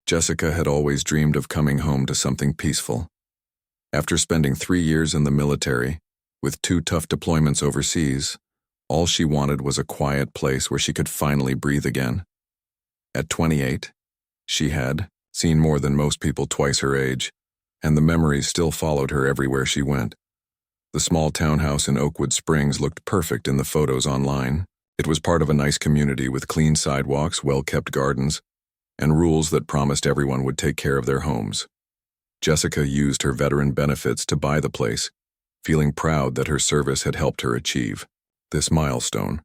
Jessica had always dreamed of coming home to something peaceful. After spending 3 years in the military, with 2 tough deployments overseas, all she wanted was a quiet place where she could finally breathe again. At 28, she had seen more than most people twice her age, and the memories still followed her everywhere she went. The small townhouse in Oakwood Springs looked perfect in the photos online. It was part of a nice community with clean sidewalks, well-kept gardens, and rules that promised everyone would take care of their homes. Jessica used her veteran benefits to buy the place, feeling proud that her service had helped her achieve this milestone.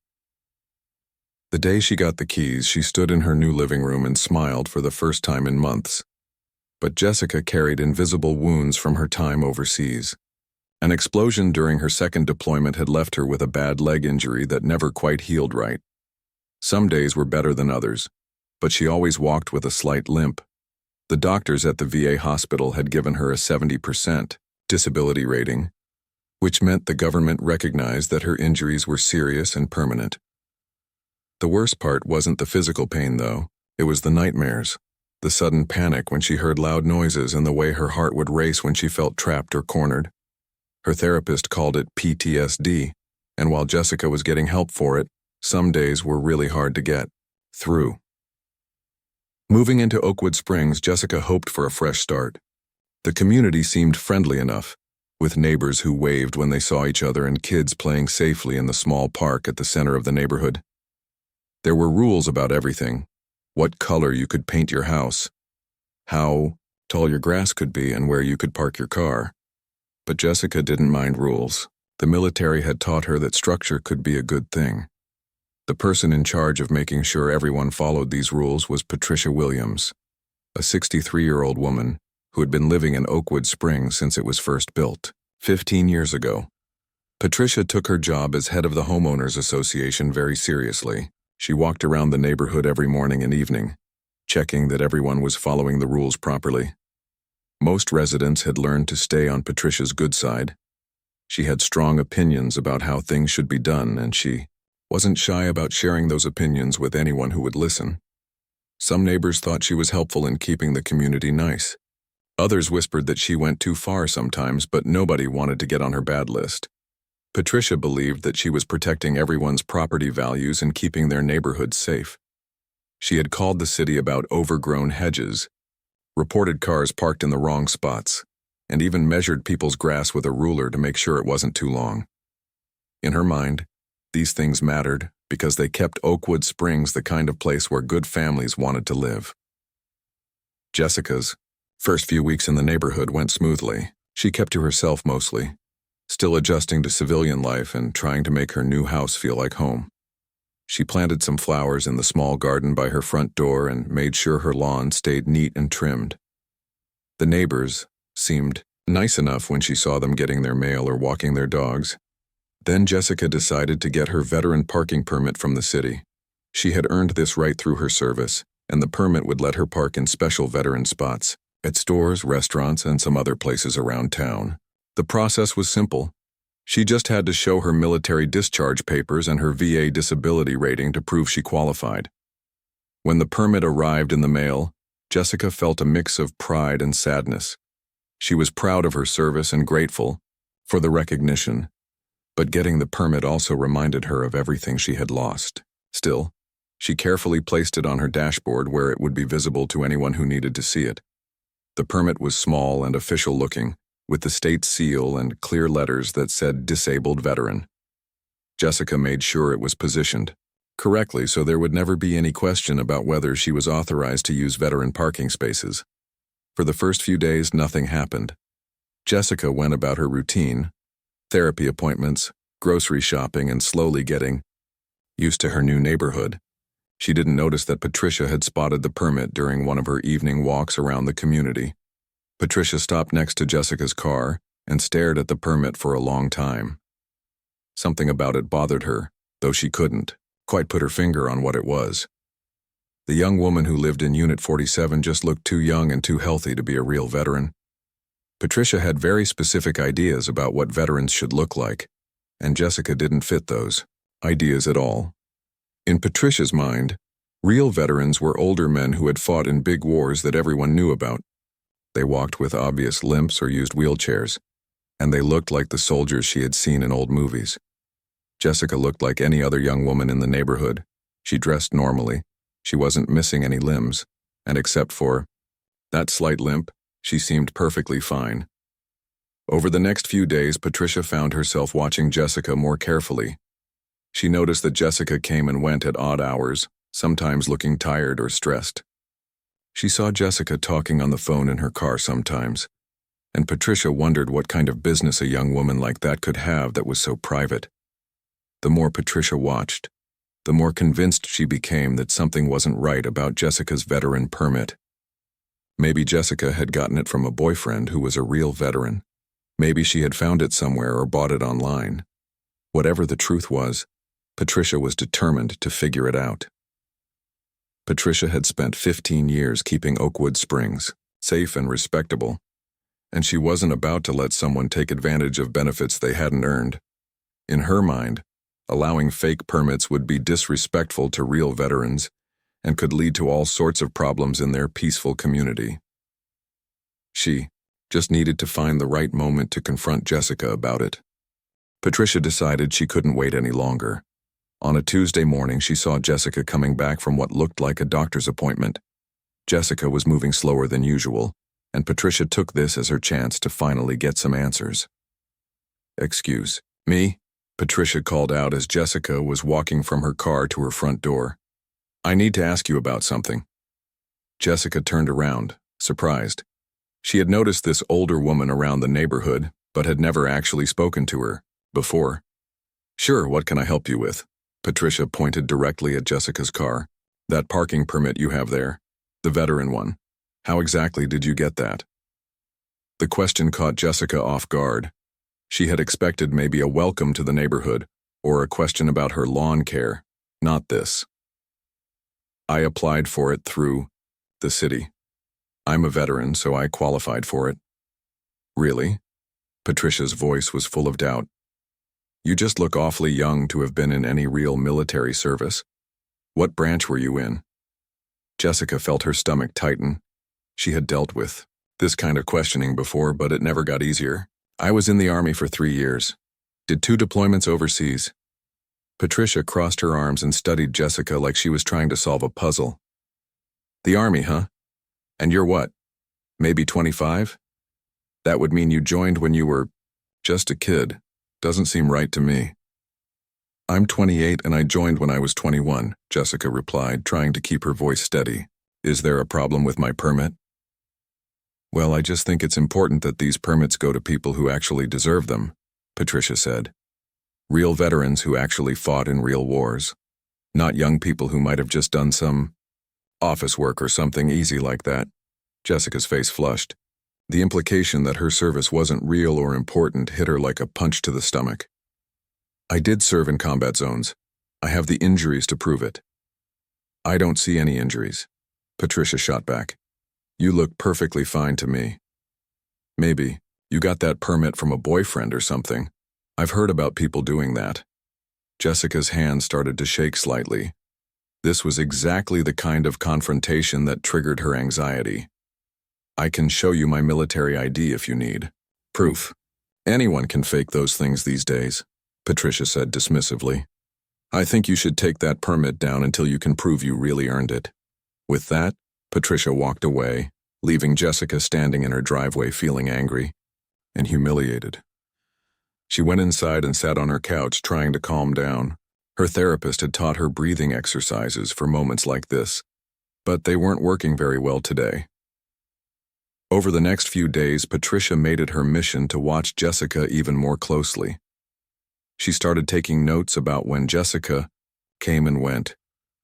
The day she got the keys, she stood in her new living room and smiled for the first time in months. But Jessica carried invisible wounds from her time overseas. An explosion during her second deployment had left her with a bad leg injury that never quite healed right. Some days were better than others, but she always walked with a slight limp. The doctors at the VA hospital had given her a 70% disability rating, which meant the government recognized that her injuries were serious and permanent. The worst part wasn't the physical pain, though. It was the nightmares, the sudden panic when she heard loud noises and the way her heart would race when she felt trapped or cornered. Her therapist called it PTSD, and while Jessica was getting help for it, some days were really hard to get through. Moving into Oakwood Springs, Jessica hoped for a fresh start. The community seemed friendly enough, with neighbors who waved when they saw each other and kids playing safely in the small park at the center of the neighborhood. There were rules about everything: what color you could paint your house, how tall your grass could be, and where you could park your car. But Jessica didn't mind rules. The military had taught her that structure could be a good thing. The person in charge of making sure everyone followed these rules was Patricia Williams, a 63-year-old woman who had been living in Oakwood Springs since it was first built 15 years ago. Patricia took her job as head of the Homeowners Association very seriously. She walked around the neighborhood every morning and evening, checking that everyone was following the rules properly. Most residents had learned to stay on Patricia's good side. She had strong opinions about how things should be done, and she wasn't shy about sharing those opinions with anyone who would listen. Some neighbors thought she was helpful in keeping the community nice. Others whispered that she went too far sometimes, but nobody wanted to get on her bad list. Patricia believed that she was protecting everyone's property values and keeping their neighborhoods safe. She had called the city about overgrown hedges, reported cars parked in the wrong spots, and even measured people's grass with a ruler to make sure it wasn't too long. In her mind, these things mattered because they kept Oakwood Springs the kind of place where good families wanted to live. Jessica's first few weeks in the neighborhood went smoothly. She kept to herself mostly, still adjusting to civilian life and trying to make her new house feel like home. She planted some flowers in the small garden by her front door and made sure her lawn stayed neat and trimmed. The neighbors seemed nice enough when she saw them getting their mail or walking their dogs. Then Jessica decided to get her veteran parking permit from the city. She had earned this right through her service, and the permit would let her park in special veteran spots, at stores, restaurants, and some other places around town. The process was simple. She just had to show her military discharge papers and her VA disability rating to prove she qualified. When the permit arrived in the mail, Jessica felt a mix of pride and sadness. She was proud of her service and grateful for the recognition, but getting the permit also reminded her of everything she had lost. Still, she carefully placed it on her dashboard where it would be visible to anyone who needed to see it. The permit was small and official-looking, with the state seal and clear letters that said Disabled Veteran. Jessica made sure it was positioned correctly so there would never be any question about whether she was authorized to use veteran parking spaces. For the first few days, nothing happened. Jessica went about her routine, therapy appointments, grocery shopping, and slowly getting used to her new neighborhood. She didn't notice that Patricia had spotted the permit during one of her evening walks around the community. Patricia stopped next to Jessica's car and stared at the permit for a long time. Something about it bothered her, though she couldn't quite put her finger on what it was. The young woman who lived in Unit 47 just looked too young and too healthy to be a real veteran. Patricia had very specific ideas about what veterans should look like, and Jessica didn't fit those ideas at all. In Patricia's mind, Real veterans were older men who had fought in big wars that everyone knew about. They walked with obvious limps or used wheelchairs, and they looked like the soldiers she had seen in old movies. Jessica looked like any other young woman in the neighborhood. She dressed normally. She wasn't missing any limbs, and except for that slight limp, she seemed perfectly fine. Over the next few days, Patricia found herself watching Jessica more carefully. She noticed that Jessica came and went at odd hours, sometimes looking tired or stressed. She saw Jessica talking on the phone in her car sometimes, and Patricia wondered what kind of business a young woman like that could have that was so private. The more Patricia watched, the more convinced she became that something wasn't right about Jessica's veteran permit. Maybe Jessica had gotten it from a boyfriend who was a real veteran. Maybe she had found it somewhere or bought it online. Whatever the truth was, Patricia was determined to figure it out. Patricia had spent 15 years keeping Oakwood Springs safe and respectable, and she wasn't about to let someone take advantage of benefits they hadn't earned. In her mind, allowing fake permits would be disrespectful to real veterans and could lead to all sorts of problems in their peaceful community. She just needed to find the right moment to confront Jessica about it. Patricia decided she couldn't wait any longer. On a Tuesday morning, she saw Jessica coming back from what looked like a doctor's appointment. Jessica was moving slower than usual, and Patricia took this as her chance to finally get some answers. "Excuse me?" Patricia called out as Jessica was walking from her car to her front door. "I need to ask you about something." Jessica turned around, surprised. She had noticed this older woman around the neighborhood, but had never actually spoken to her before. "Sure, what can I help you with?" Patricia pointed directly at Jessica's car. "That parking permit you have there, the veteran one. How exactly did you get that?" The question caught Jessica off guard. She had expected maybe a welcome to the neighborhood or a question about her lawn care, not this. "I applied for it through the city. I'm a veteran, so I qualified for it." "Really?" Patricia's voice was full of doubt. "You just look awfully young to have been in any real military service. What branch were you in?" Jessica felt her stomach tighten. She had dealt with this kind of questioning before, but it never got easier. "I was in the Army for 3 years. Did 2 deployments overseas." Patricia crossed her arms and studied Jessica like she was trying to solve a puzzle. "The Army, huh? And you're what? Maybe 25? That would mean you joined when you were just a kid. Doesn't seem right to me." "I'm 28 and I joined when I was 21, Jessica replied, trying to keep her voice steady. "Is there a problem with my permit?" "Well, I just think it's important that these permits go to people who actually deserve them," Patricia said. "Real veterans who actually fought in real wars. Not young people who might have just done some office work or something easy like that." Jessica's face flushed. The implication that her service wasn't real or important hit her like a punch to the stomach. "I did serve in combat zones. I have the injuries to prove it." "I don't see any injuries," Patricia shot back. "You look perfectly fine to me." "Maybe you got that permit from a boyfriend or something. I've heard about people doing that." Jessica's hand started to shake slightly. This was exactly the kind of confrontation that triggered her anxiety. "I can show you my military ID if you need proof. Anyone can fake those things these days," Patricia said dismissively. "I think you should take that permit down until you can prove you really earned it." With that, Patricia walked away, leaving Jessica standing in her driveway feeling angry and humiliated. She went inside and sat on her couch trying to calm down. Her therapist had taught her breathing exercises for moments like this, but they weren't working very well today. Over the next few days, Patricia made it her mission to watch Jessica even more closely. She started taking notes about when Jessica came and went,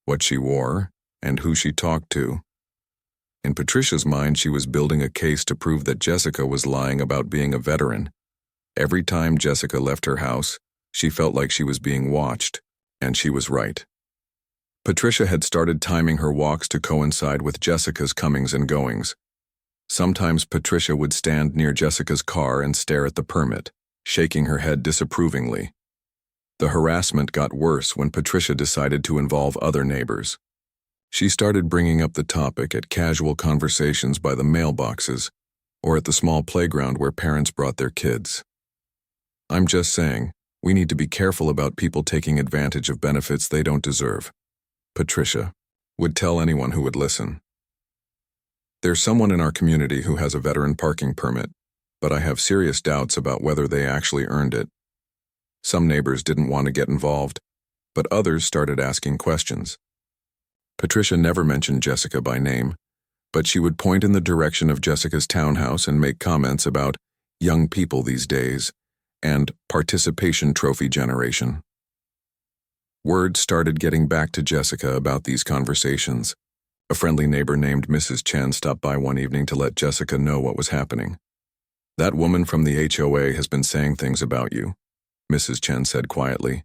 what she wore, and who she talked to. In Patricia's mind, she was building a case to prove that Jessica was lying about being a veteran. Every time Jessica left her house, she felt like she was being watched, and she was right. Patricia had started timing her walks to coincide with Jessica's comings and goings. Sometimes Patricia would stand near Jessica's car and stare at the permit, shaking her head disapprovingly. The harassment got worse when Patricia decided to involve other neighbors. She started bringing up the topic at casual conversations by the mailboxes or at the small playground where parents brought their kids. I'm just saying, we need to be careful about people taking advantage of benefits they don't deserve, Patricia would tell anyone who would listen. There's someone in our community who has a veteran parking permit, but I have serious doubts about whether they actually earned it. Some neighbors didn't want to get involved, but others started asking questions. Patricia never mentioned Jessica by name, but she would point in the direction of Jessica's townhouse and make comments about young people these days and participation trophy generation. Word started getting back to Jessica about these conversations. A friendly neighbor named Mrs. Chen stopped by one evening to let Jessica know what was happening. That woman from the HOA has been saying things about you, Mrs. Chen said quietly.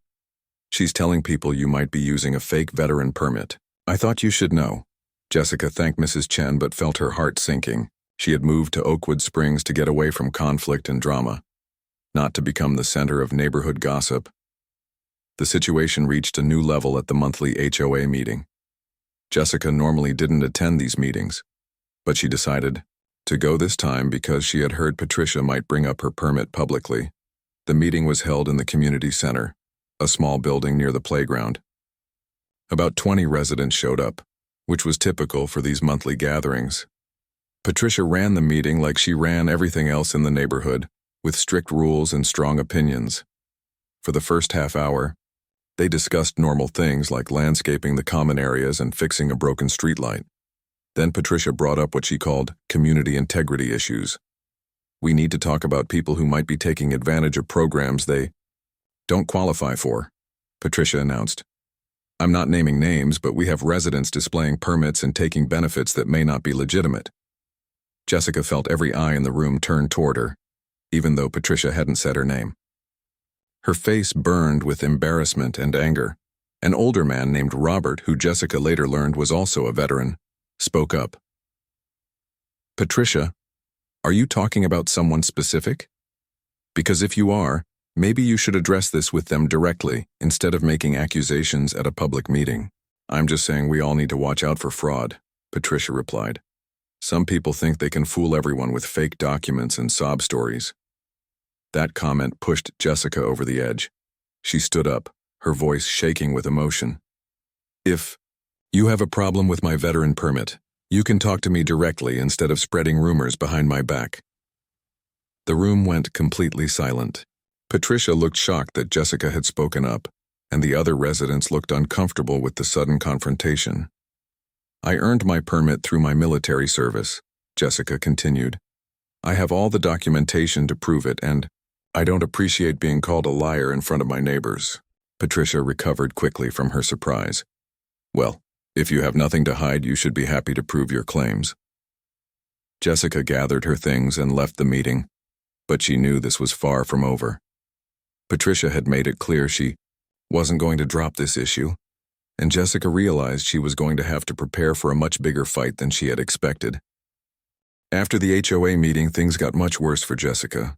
She's telling people you might be using a fake veteran permit. I thought you should know. Jessica thanked Mrs. Chen but felt her heart sinking. She had moved to Oakwood Springs to get away from conflict and drama, not to become the center of neighborhood gossip. The situation reached a new level at the monthly HOA meeting. Jessica normally didn't attend these meetings, but she decided to go this time because she had heard Patricia might bring up her permit publicly. The meeting was held in the community center, a small building near the playground. About 20 residents showed up, which was typical for these monthly gatherings. Patricia ran the meeting like she ran everything else in the neighborhood, with strict rules and strong opinions. For the first half hour, they discussed normal things like landscaping the common areas and fixing a broken streetlight. Then Patricia brought up what she called community integrity issues. We need to talk about people who might be taking advantage of programs they don't qualify for, Patricia announced. I'm not naming names, but we have residents displaying permits and taking benefits that may not be legitimate. Jessica felt every eye in the room turn toward her, even though Patricia hadn't said her name. Her face burned with embarrassment and anger. An older man named Robert, who Jessica later learned was also a veteran, spoke up. Patricia, are you talking about someone specific? Because if you are, maybe you should address this with them directly instead of making accusations at a public meeting. I'm just saying we all need to watch out for fraud, Patricia replied. Some people think they can fool everyone with fake documents and sob stories. That comment pushed Jessica over the edge. She stood up, her voice shaking with emotion. If you have a problem with my veteran permit, you can talk to me directly instead of spreading rumors behind my back. The room went completely silent. Patricia looked shocked that Jessica had spoken up, and the other residents looked uncomfortable with the sudden confrontation. I earned my permit through my military service, Jessica continued. I have all the documentation to prove it, and I don't appreciate being called a liar in front of my neighbors. Patricia recovered quickly from her surprise. Well, if you have nothing to hide, you should be happy to prove your claims. Jessica gathered her things and left the meeting, but she knew this was far from over. Patricia had made it clear she wasn't going to drop this issue, and Jessica realized she was going to have to prepare for a much bigger fight than she had expected. After the HOA meeting, things got much worse for Jessica.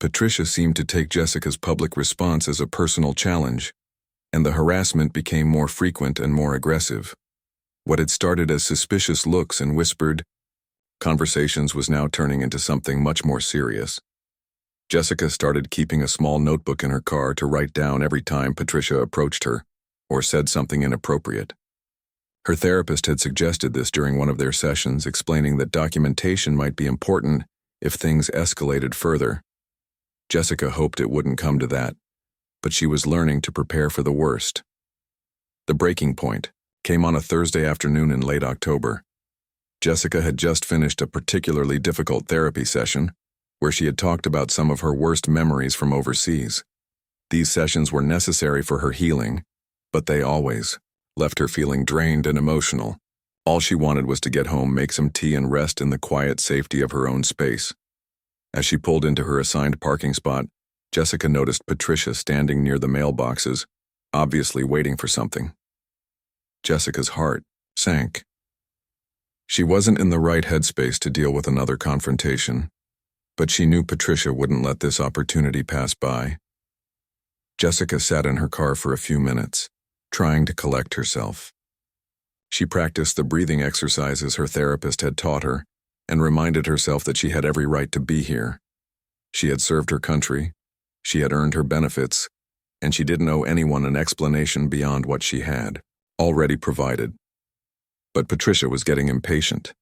Patricia seemed to take Jessica's public response as a personal challenge, and the harassment became more frequent and more aggressive. What had started as suspicious looks and whispered conversations was now turning into something much more serious. Jessica started keeping a small notebook in her car to write down every time Patricia approached her or said something inappropriate. Her therapist had suggested this during one of their sessions, explaining that documentation might be important if things escalated further. Jessica hoped it wouldn't come to that, but she was learning to prepare for the worst. The breaking point came on a Thursday afternoon in late October. Jessica had just finished a particularly difficult therapy session, where she had talked about some of her worst memories from overseas. These sessions were necessary for her healing, but they always left her feeling drained and emotional. All she wanted was to get home, make some tea, and rest in the quiet safety of her own space. As she pulled into her assigned parking spot, Jessica noticed Patricia standing near the mailboxes, obviously waiting for something. Jessica's heart sank. She wasn't in the right headspace to deal with another confrontation, but she knew Patricia wouldn't let this opportunity pass by. Jessica sat in her car for a few minutes, trying to collect herself. She practiced the breathing exercises her therapist had taught her and reminded herself that she had every right to be here. She had served her country, she had earned her benefits, and she didn't owe anyone an explanation beyond what she had already provided. But Patricia was getting impatient.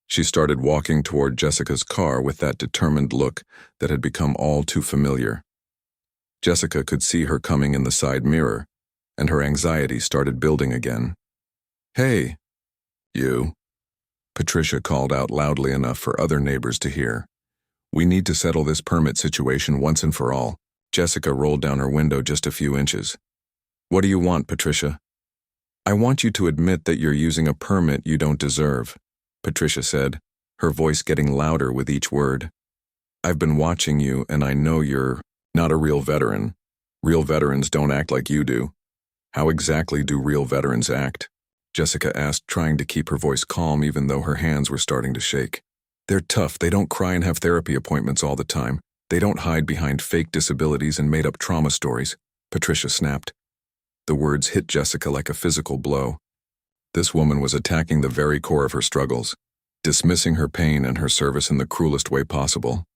She started walking toward Jessica's car with that determined look that had become all too familiar. Jessica could see her coming in the side mirror, and her anxiety started building again. "Hey, you," Patricia called out loudly enough for other neighbors to hear. "We need to settle this permit situation once and for all." Jessica rolled down her window just a few inches. "What do you want, Patricia?" "I want you to admit that you're using a permit you don't deserve," Patricia said, her voice getting louder with each word. "I've been watching you, and I know you're not a real veteran. Real veterans don't act like you do." "How exactly do real veterans act?" Jessica asked, trying to keep her voice calm even though her hands were starting to shake. "They're tough. They don't cry and have therapy appointments all the time. They don't hide behind fake disabilities and made-up trauma stories," Patricia snapped. The words hit Jessica like a physical blow. This woman was attacking the very core of her struggles, dismissing her pain and her service in the cruelest way possible.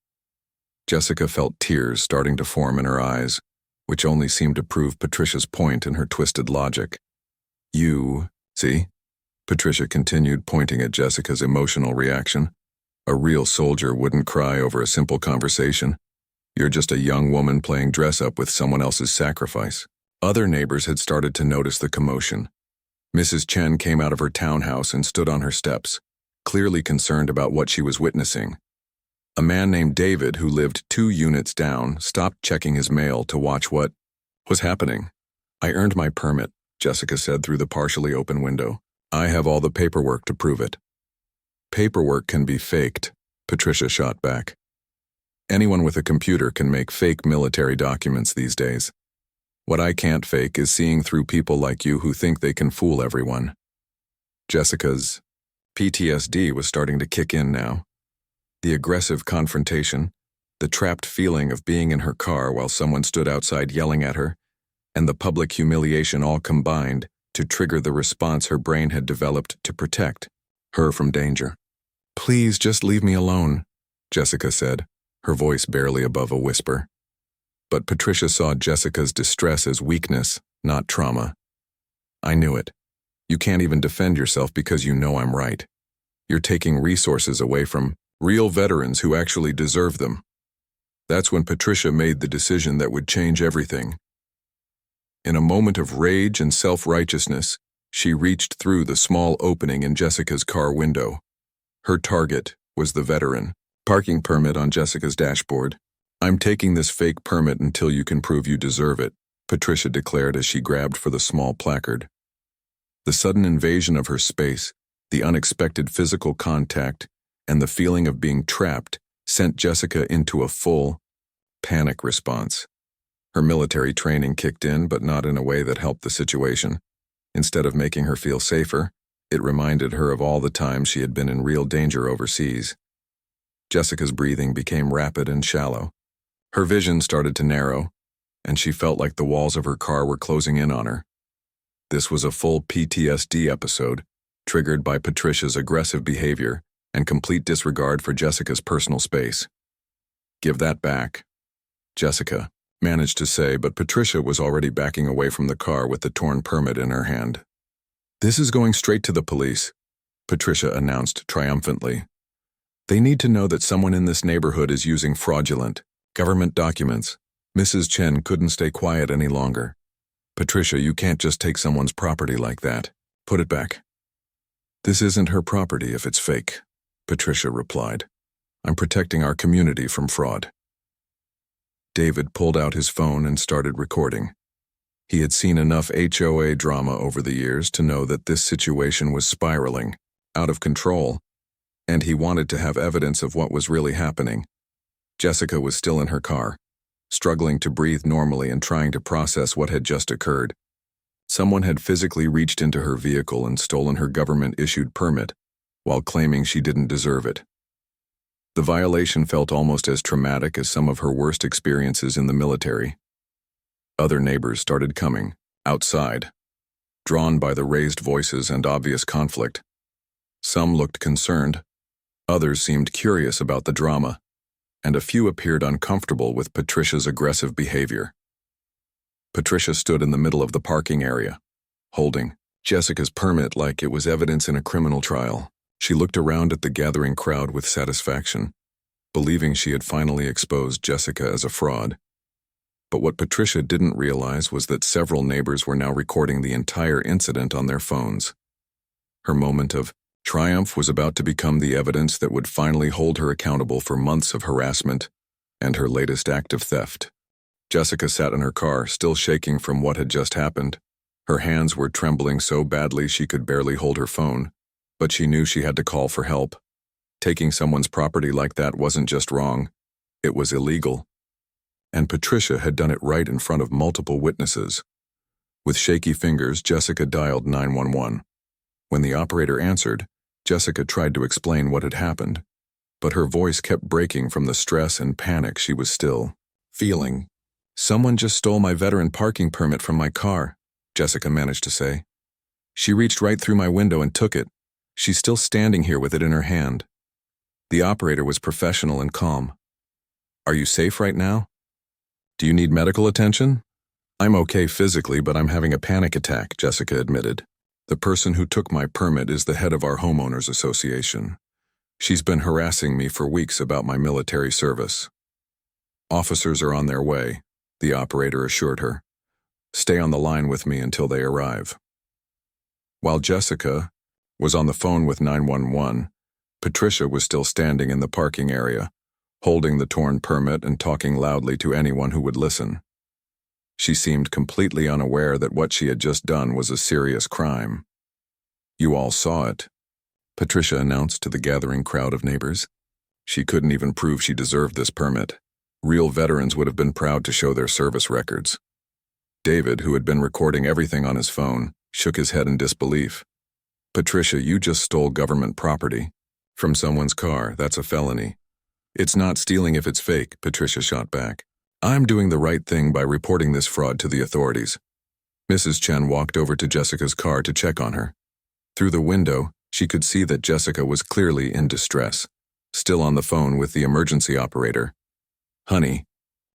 Jessica felt tears starting to form in her eyes, which only seemed to prove Patricia's point in her twisted logic. "You, see?" Patricia continued, pointing at Jessica's emotional reaction. "A real soldier wouldn't cry over a simple conversation. You're just a young woman playing dress-up with someone else's sacrifice." Other neighbors had started to notice the commotion. Mrs. Chen came out of her townhouse and stood on her steps, clearly concerned about what she was witnessing. A man named David, who lived 2 units down, stopped checking his mail to watch what was happening. "I earned my permit," Jessica said through the partially open window. "I have all the paperwork to prove it." "Paperwork can be faked," Patricia shot back. "Anyone with a computer can make fake military documents these days. What I can't fake is seeing through people like you who think they can fool everyone." Jessica's PTSD was starting to kick in now. The aggressive confrontation, the trapped feeling of being in her car while someone stood outside yelling at her, and the public humiliation all combined to trigger the response her brain had developed to protect her from danger. "Please just leave me alone," Jessica said, her voice barely above a whisper. But Patricia saw Jessica's distress as weakness, not trauma. "I knew it. You can't even defend yourself because you know I'm right. You're taking resources away from real veterans who actually deserve them." That's when Patricia made the decision that would change everything. In a moment of rage and self-righteousness, she reached through the small opening in Jessica's car window. Her target was the veteran. Parking permit on Jessica's dashboard. "I'm taking this fake permit until you can prove you deserve it," Patricia declared as she grabbed for the small placard. The sudden invasion of her space, the unexpected physical contact, and the feeling of being trapped sent Jessica into a full panic response. Her military training kicked in, but not in a way that helped the situation. Instead of making her feel safer, it reminded her of all the times she had been in real danger overseas. Jessica's breathing became rapid and shallow. Her vision started to narrow, and she felt like the walls of her car were closing in on her. This was a full PTSD episode, triggered by Patricia's aggressive behavior and complete disregard for Jessica's personal space. "Give that back," Jessica managed to say, but Patricia was already backing away from the car with the torn permit in her hand. "This is going straight to the police," Patricia announced triumphantly. "They need to know that someone in this neighborhood is using fraudulent government documents." Mrs. Chen couldn't stay quiet any longer. "Patricia, you can't just take someone's property like that. Put it back." "This isn't her property if it's fake," Patricia replied. "I'm protecting our community from fraud." David pulled out his phone and started recording. He had seen enough HOA drama over the years to know that this situation was spiraling, out of control, and he wanted to have evidence of what was really happening. Jessica was still in her car, struggling to breathe normally and trying to process what had just occurred. Someone had physically reached into her vehicle and stolen her government-issued permit, while claiming she didn't deserve it. The violation felt almost as traumatic as some of her worst experiences in the military. Other neighbors started coming, outside. drawn by the raised voices and obvious conflict. Some looked concerned, others seemed curious about the drama, and a few appeared uncomfortable with Patricia's aggressive behavior. Patricia stood in the middle of the parking area, holding Jessica's permit like it was evidence in a criminal trial. She looked around at the gathering crowd with satisfaction, believing she had finally exposed Jessica as a fraud. But what Patricia didn't realize was that several neighbors were now recording the entire incident on their phones. Her moment of triumph was about to become the evidence that would finally hold her accountable for months of harassment and her latest act of theft. Jessica sat in her car, still shaking from what had just happened. Her hands were trembling so badly she could barely hold her phone, but she knew she had to call for help. Taking someone's property like that wasn't just wrong, it was illegal. And Patricia had done it right in front of multiple witnesses. With shaky fingers, Jessica dialed 911. When the operator answered, Jessica tried to explain what had happened, but her voice kept breaking from the stress and panic she was still feeling. "Someone just stole my veteran parking permit from my car," Jessica managed to say. "She reached right through my window and took it. She's still standing here with it in her hand." The operator was professional and calm. "Are you safe right now? Do you need medical attention?" "I'm okay physically, but I'm having a panic attack," Jessica admitted. "The person who took my permit is the head of our homeowners association. She's been harassing me for weeks about my military service." "Officers are on their way," the operator assured her. "Stay on the line with me until they arrive." While Jessica was on the phone with 911, Patricia was still standing in the parking area, holding the torn permit and talking loudly to anyone who would listen. She seemed completely unaware that what she had just done was a serious crime. "You all saw it," Patricia announced to the gathering crowd of neighbors. She couldn't even prove she deserved this permit. Real veterans would have been proud to show their service records. David, who had been recording everything on his phone, shook his head in disbelief. "Patricia, you just stole government property from someone's car. That's a felony." "It's not stealing if it's fake," Patricia shot back. "I'm doing the right thing by reporting this fraud to the authorities." Mrs. Chen walked over to Jessica's car to check on her. Through the window, she could see that Jessica was clearly in distress, still on the phone with the emergency operator. "Honey,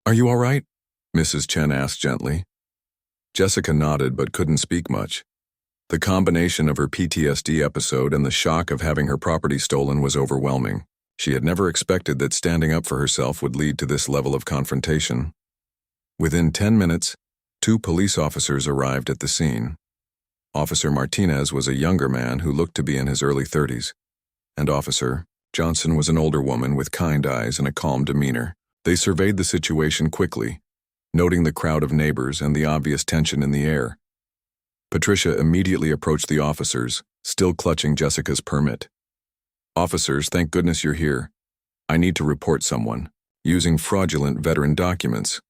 are you all right?" Mrs. Chen asked gently. Jessica nodded but couldn't speak much. The combination of her PTSD episode and the shock of having her property stolen was overwhelming. She had never expected that standing up for herself would lead to this level of confrontation. Within 10 minutes, 2 police officers arrived at the scene. Officer Martinez was a younger man who looked to be in his early 30s, and Officer Johnson was an older woman with kind eyes and a calm demeanor. They surveyed the situation quickly, noting the crowd of neighbors and the obvious tension in the air. Patricia immediately approached the officers, still clutching Jessica's permit. "Officers, thank goodness you're here. I need to report someone using fraudulent veteran documents."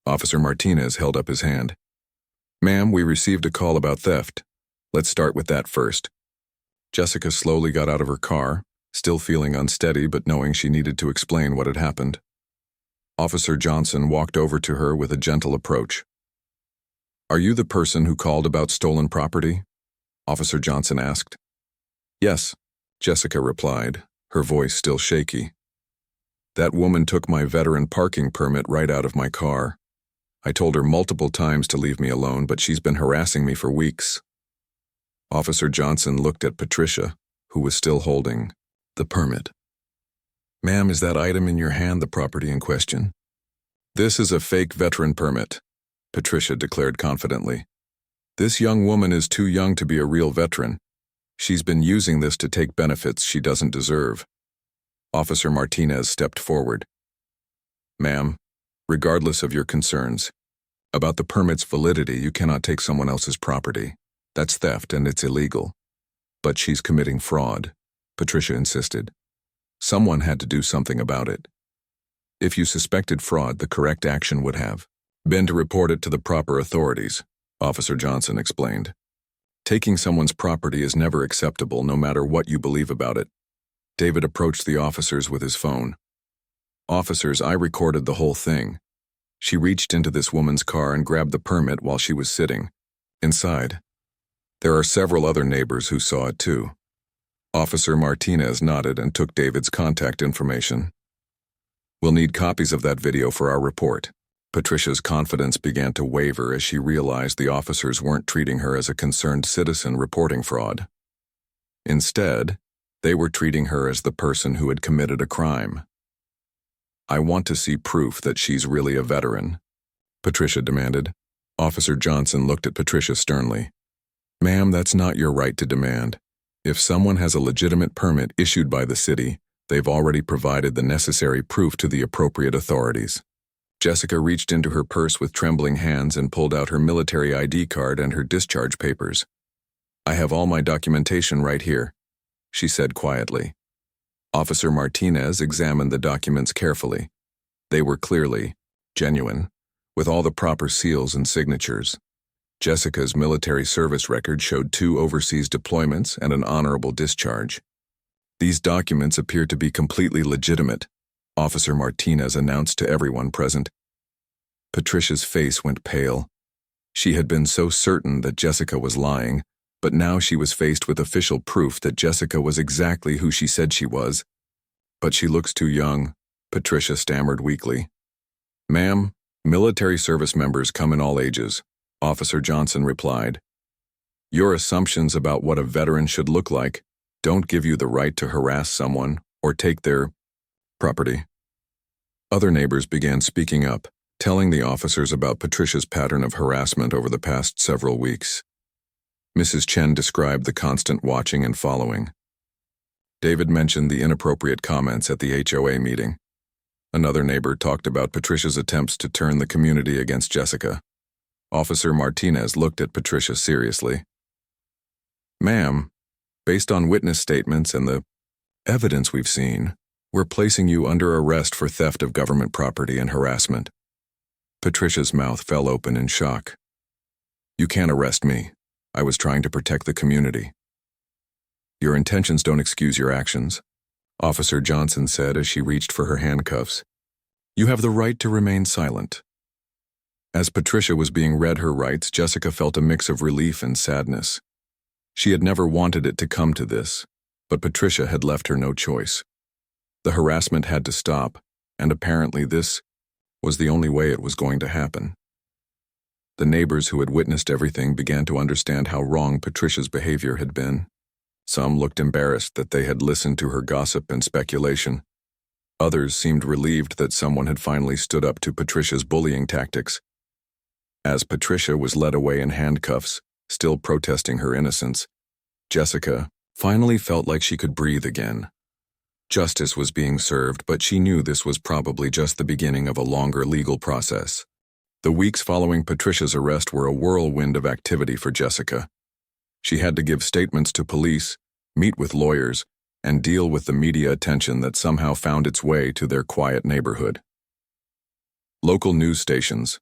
Officer Martinez held up his hand. "Ma'am, we received a call about theft. Let's start with that first." Jessica slowly got out of her car, still feeling unsteady but knowing she needed to explain what had happened. Officer Johnson walked over to her with a gentle approach. "Are you the person who called about stolen property?" Officer Johnson asked. "Yes," Jessica replied, her voice still shaky. "That woman took my veteran parking permit right out of my car. I told her multiple times to leave me alone, but she's been harassing me for weeks." Officer Johnson looked at Patricia, who was still holding the permit. "Ma'am, is that item in your hand the property in question?" "This is a fake veteran permit," Patricia declared confidently. "This young woman is too young to be a real veteran. She's been using this to take benefits she doesn't deserve." Officer Martinez stepped forward. "Ma'am, regardless of your concerns about the permit's validity, you cannot take someone else's property. That's theft and it's illegal." "But she's committing fraud," Patricia insisted. "Someone had to do something about it. If you suspected fraud, the correct action would have been to report it to the proper authorities," Officer Johnson explained. "Taking someone's property is never acceptable, no matter what you believe about it." David approached the officers with his phone. "Officers, I recorded the whole thing. She reached into this woman's car and grabbed the permit while she was sitting inside. There are several other neighbors who saw it too. Officer Martinez nodded and took David's contact information. We'll need copies of that video for our report. Patricia's confidence began to waver as she realized the officers weren't treating her as a concerned citizen reporting fraud. Instead, they were treating her as the person who had committed a crime. I want to see proof that she's really a veteran, Patricia demanded. Officer Johnson looked at Patricia sternly. Ma'am, that's not your right to demand. If someone has a legitimate permit issued by the city, they've already provided the necessary proof to the appropriate authorities. Jessica reached into her purse with trembling hands and pulled out her military ID card and her discharge papers. I have all my documentation right here, she said quietly. Officer Martinez examined the documents carefully. They were clearly genuine, with all the proper seals and signatures. Jessica's military service record showed 2 overseas deployments and an honorable discharge. These documents appear to be completely legitimate, Officer Martinez announced to everyone present. Patricia's face went pale. She had been so certain that Jessica was lying, but now she was faced with official proof that Jessica was exactly who she said she was. But she looks too young, Patricia stammered weakly. Ma'am, military service members come in all ages, Officer Johnson replied. Your assumptions about what a veteran should look like don't give you the right to harass someone or take their property. Other neighbors began speaking up, telling the officers about Patricia's pattern of harassment over the past several weeks. Mrs. Chen described the constant watching and following. David mentioned the inappropriate comments at the HOA meeting. Another neighbor talked about Patricia's attempts to turn the community against Jessica. Officer Martinez looked at Patricia seriously. Ma'am, based on witness statements and the evidence we've seen, we're placing you under arrest for theft of government property and harassment. Patricia's mouth fell open in shock. You can't arrest me. I was trying to protect the community. Your intentions don't excuse your actions, Officer Johnson said as she reached for her handcuffs. You have the right to remain silent. As Patricia was being read her rights, Jessica felt a mix of relief and sadness. She had never wanted it to come to this, but Patricia had left her no choice. The harassment had to stop, and apparently this was the only way it was going to happen. The neighbors who had witnessed everything began to understand how wrong Patricia's behavior had been. Some looked embarrassed that they had listened to her gossip and speculation. Others seemed relieved that someone had finally stood up to Patricia's bullying tactics. As Patricia was led away in handcuffs, still protesting her innocence, Jessica finally felt like she could breathe again. Justice was being served, but she knew this was probably just the beginning of a longer legal process. The weeks following Patricia's arrest were a whirlwind of activity for Jessica. She had to give statements to police, meet with lawyers, and deal with the media attention that somehow found its way to their quiet neighborhood. Local news stations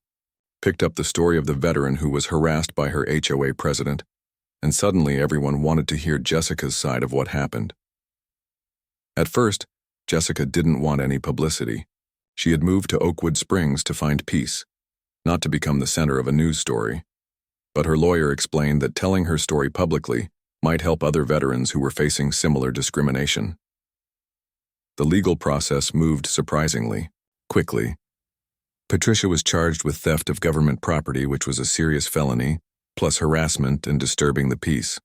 picked up the story of the veteran who was harassed by her HOA president, and suddenly everyone wanted to hear Jessica's side of what happened. At first, Jessica didn't want any publicity. She had moved to Oakwood Springs to find peace, not to become the center of a news story. But her lawyer explained that telling her story publicly might help other veterans who were facing similar discrimination. The legal process moved surprisingly quickly. Patricia was charged with theft of government property, which was a serious felony, plus harassment and disturbing the peace.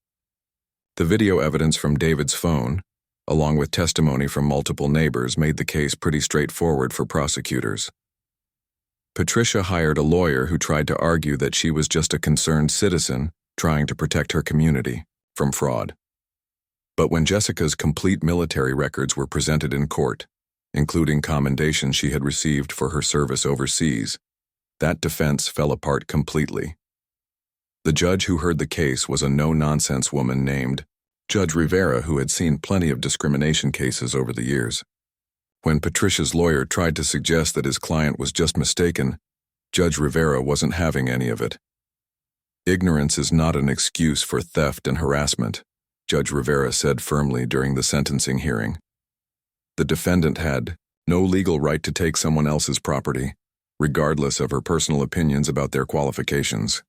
The video evidence from David's phone, along with testimony from multiple neighbors, made the case pretty straightforward for prosecutors. Patricia hired a lawyer who tried to argue that she was just a concerned citizen trying to protect her community from fraud. But when Jessica's complete military records were presented in court, including commendations she had received for her service overseas, that defense fell apart completely. The judge who heard the case was a no-nonsense woman named Judge Rivera, who had seen plenty of discrimination cases over the years. When Patricia's lawyer tried to suggest that his client was just mistaken, Judge Rivera wasn't having any of it. Ignorance is not an excuse for theft and harassment, Judge Rivera said firmly during the sentencing hearing. The defendant had no legal right to take someone else's property, regardless of her personal opinions about their qualifications.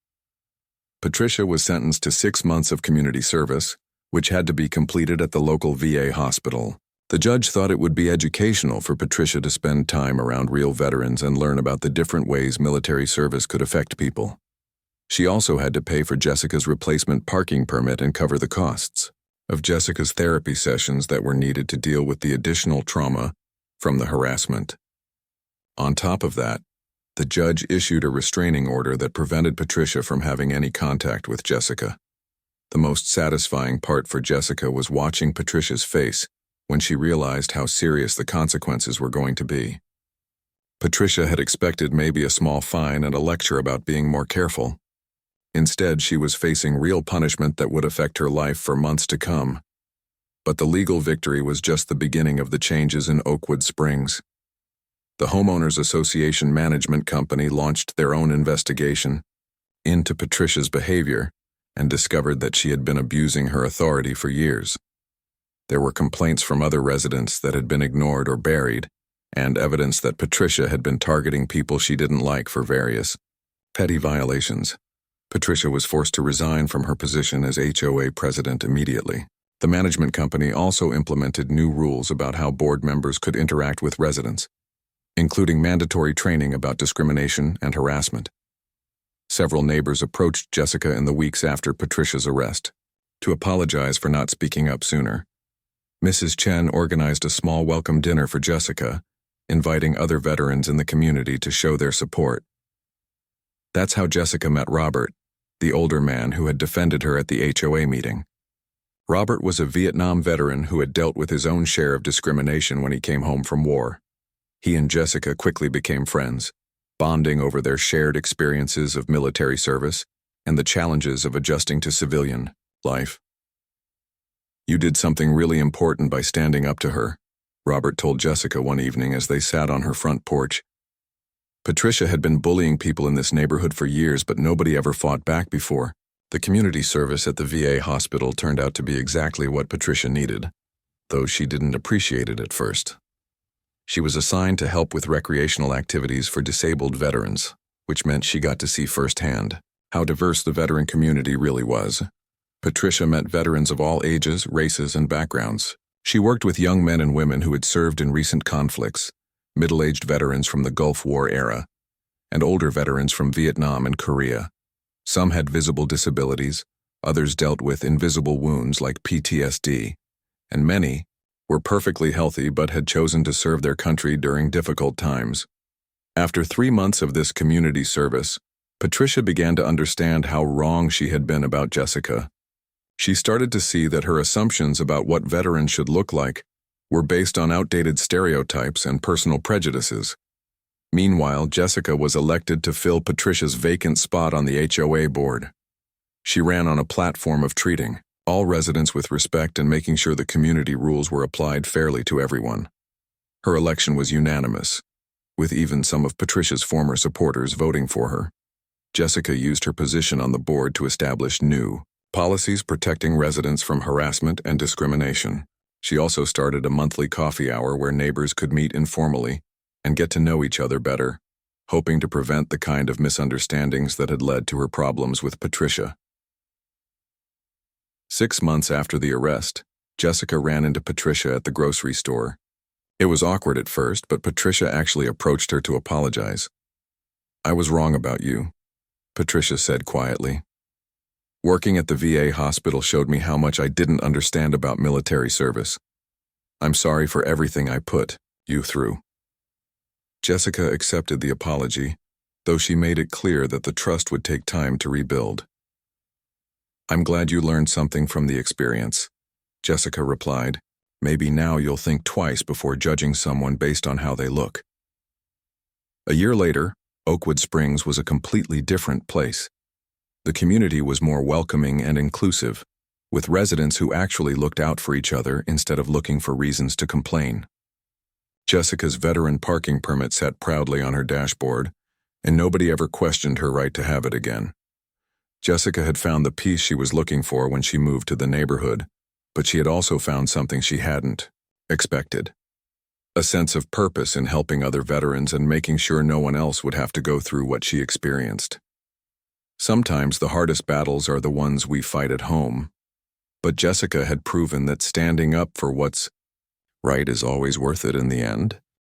Patricia was sentenced to 6 months of community service, which had to be completed at the local VA hospital. The judge thought it would be educational for Patricia to spend time around real veterans and learn about the different ways military service could affect people. She also had to pay for Jessica's replacement parking permit and cover the costs of Jessica's therapy sessions that were needed to deal with the additional trauma from the harassment. On top of that, the judge issued a restraining order that prevented Patricia from having any contact with Jessica. The most satisfying part for Jessica was watching Patricia's face when she realized how serious the consequences were going to be. Patricia had expected maybe a small fine and a lecture about being more careful. Instead, she was facing real punishment that would affect her life for months to come. But the legal victory was just the beginning of the changes in Oakwood Springs. The Homeowners Association Management Company launched their own investigation into Patricia's behavior and discovered that she had been abusing her authority for years. There were complaints from other residents that had been ignored or buried, and evidence that Patricia had been targeting people she didn't like for various petty violations. Patricia was forced to resign from her position as HOA president immediately. The management company also implemented new rules about how board members could interact with residents, including mandatory training about discrimination and harassment. Several neighbors approached Jessica in the weeks after Patricia's arrest to apologize for not speaking up sooner. Mrs. Chen organized a small welcome dinner for Jessica, inviting other veterans in the community to show their support. That's how Jessica met Robert, the older man who had defended her at the HOA meeting. Robert was a Vietnam veteran who had dealt with his own share of discrimination when he came home from war. He and Jessica quickly became friends, bonding over their shared experiences of military service and the challenges of adjusting to civilian life. "You did something really important by standing up to her," Robert told Jessica one evening as they sat on her front porch. Patricia had been bullying people in this neighborhood for years, but nobody ever fought back before. The community service at the VA hospital turned out to be exactly what Patricia needed, though she didn't appreciate it at first. She was assigned to help with recreational activities for disabled veterans, which meant she got to see firsthand how diverse the veteran community really was. Patricia met veterans of all ages, races, and backgrounds. She worked with young men and women who had served in recent conflicts, middle-aged veterans from the Gulf War era, and older veterans from Vietnam and Korea. Some had visible disabilities, others dealt with invisible wounds like PTSD, and many were perfectly healthy but had chosen to serve their country during difficult times. After 3 months of this community service, Patricia began to understand how wrong she had been about Jessica. She started to see that her assumptions about what veterans should look like were based on outdated stereotypes and personal prejudices. Meanwhile, Jessica was elected to fill Patricia's vacant spot on the HOA board. She ran on a platform of treating all residents with respect and making sure the community rules were applied fairly to everyone. Her election was unanimous, with even some of Patricia's former supporters voting for her. Jessica used her position on the board to establish new policies protecting residents from harassment and discrimination. She also started a monthly coffee hour where neighbors could meet informally and get to know each other better, hoping to prevent the kind of misunderstandings that had led to her problems with Patricia. 6 months after the arrest, Jessica ran into Patricia at the grocery store. It was awkward at first, but Patricia actually approached her to apologize. "I was wrong about you," Patricia said quietly. "Working at the VA hospital showed me how much I didn't understand about military service. I'm sorry for everything I put you through." Jessica accepted the apology, though she made it clear that the trust would take time to rebuild. "I'm glad you learned something from the experience," Jessica replied. "Maybe now you'll think twice before judging someone based on how they look." A year later, Oakwood Springs was a completely different place. The community was more welcoming and inclusive, with residents who actually looked out for each other instead of looking for reasons to complain. Jessica's veteran parking permit sat proudly on her dashboard, and nobody ever questioned her right to have it again. Jessica had found the peace she was looking for when she moved to the neighborhood, but she had also found something she hadn't expected: a sense of purpose in helping other veterans and making sure no one else would have to go through what she experienced. Sometimes the hardest battles are the ones we fight at home, but Jessica had proven that standing up for what's right is always worth it in the end.